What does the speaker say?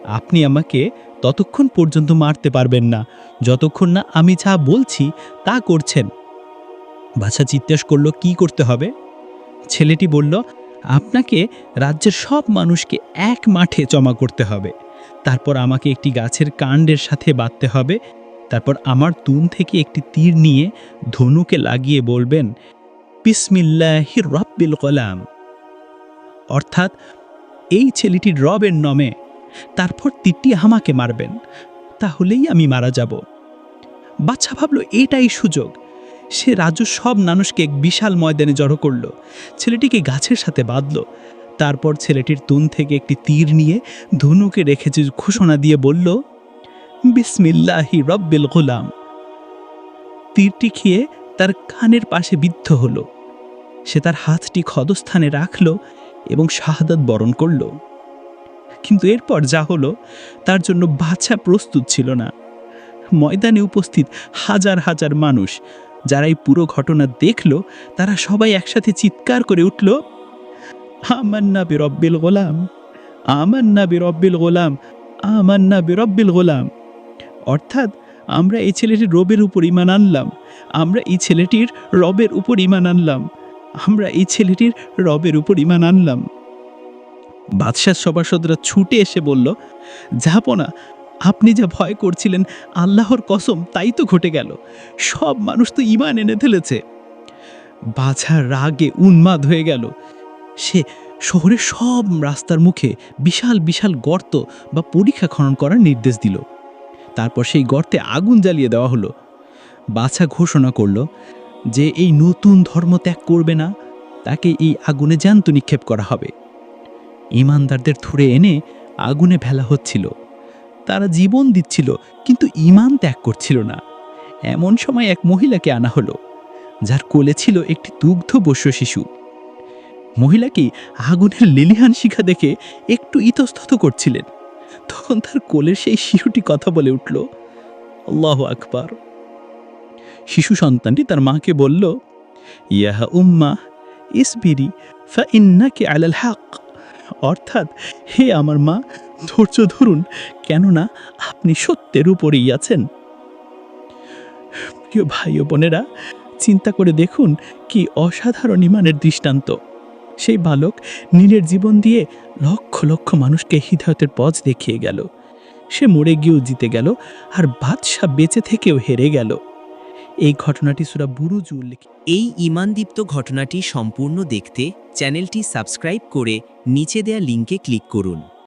আপনি আমাকে ততক্ষণ পর্যন্ত মারতে পারবেন না, যতক্ষণ না আমি যা বলছি তা করছেন। বাদশা জিজ্ঞেস করল, কি করতে হবে? ছেলেটি বলল, আপনাকে রাজ্যের সব মানুষকে এক মাঠে জমা করতে হবে। তারপর আমাকে একটি গাছের কাণ্ডের সাথে বাঁধতে হবে। তারপর আমার তুন থেকে একটি তীর নিয়ে ধনুকে লাগিয়ে বলবেন, বিসমিল্লাহির রব্বিল গোলাম, অর্থাৎ এই ছেলেটির রবের নামে। তারপর তীরটি আমাকে মারবেন, তাহলেই আমি মারা যাব। বাচ্চা ভাবল এটাই সুযোগ। সে রাজুর সব মানুষকে এক বিশাল ময়দানে জড়ো করল, ছেলেটিকে গাছের সাথে বাঁধল। তারপর ছেলেটির তুন থেকে একটি তীর নিয়ে ধনুকে রেখেছে ঘোষণা দিয়ে বলল, বিসমিল্লাহি রব্বিল গোলাম। তীরটি খেয়ে তার কানের পাশে বিদ্ধ হল। সে তার হাতটি ক্ষতস্থানে রাখল এবং শাহাদাত বরণ করল। কিন্তু এরপর যা হলো তার জন্য বাদশা প্রস্তুত ছিল না। ময়দানে উপস্থিত হাজার হাজার মানুষ যারা এই পুরো ঘটনা দেখল, তারা সবাই একসাথে চিৎকার করে উঠল, আমান্না বিরব্বিল গোলাম, আমান্না বিরব্বিল গোলাম, আমান্না বিরব্বিল গোলাম। অর্থাৎ আমরা এই ছেলেটির রবের উপর ঈমান আনলাম, আমরা এই ছেলেটির রবের উপর ঈমান আনলাম, আমরা এই ছেলেটির রবের উপর ঈমান আনলাম। বাদশার সভাসদরা ছুটে এসে বলল, জাহাপনা, আপনি যা ভয় করছিলেন, আল্লাহর কসম তাই তো ঘটে গেল। সব মানুষ তো ঈমান এনে ফেলেছে। বাদশা রাগে উন্মাদ হয়ে গেল। সে শহরের সব রাস্তার মুখে বিশাল বিশাল গর্ত বা পরিখা খনন করার নির্দেশ দিল। তারপর সেই গর্তে আগুন জ্বালিয়ে দেওয়া হলো। বাদশা ঘোষণা করল যে এই নতুন ধর্ম ত্যাগ করবে না, তাকে এই আগুনে জ্যান্ত নিক্ষেপ করা হবে। ঈমানদারদের ধরে এনে আগুনে ফেলা হচ্ছিল। তারা জীবন দিচ্ছিল, কিন্তু ঈমান ত্যাগ করছিল না। এমন সময় এক মহিলাকে আনা হলো, যার কোলে ছিল একটি দুগ্ধপোষ্য শিশু। মহিলাকে আগুনের লেলিহান শিখা দেখে একটু ইতস্তত করছিলেন। তখন তার কোলের সেই শিশুটি কথা বলে উঠল, আল্লাহু আকবার। শিশু সন্তানটি তার মাকে বলল, ইয়া উম্মা ইসবিরি ফা ইন্নাকি আলাল হক, অর্থাৎ হে আমার মা, ধৈর্য ধরুন, কেননা আপনি সত্যের উপরেই আছেন। প্রিয় ভাই ও বোনেরা, চিন্তা করে দেখুন কি অসাধারণ ঈমানের দৃষ্টান্ত। সেই বালক নীলের জীবন দিয়ে লক্ষ লক্ষ মানুষকে হিদায়াতের পথ দেখিয়ে গেল। সে মরে গিয়েও জিতে গেল, আর বাদশা বেঁচে থেকেও হেরে গেল। এই ঘটনাটি সূরা বুরুজ উল্লেখ। এই ঈমানদীপ্ত ঘটনাটি সম্পূর্ণ দেখতে চ্যানেলটি সাবস্ক্রাইব করে নিচে দেয়া লিঙ্কে ক্লিক করুন।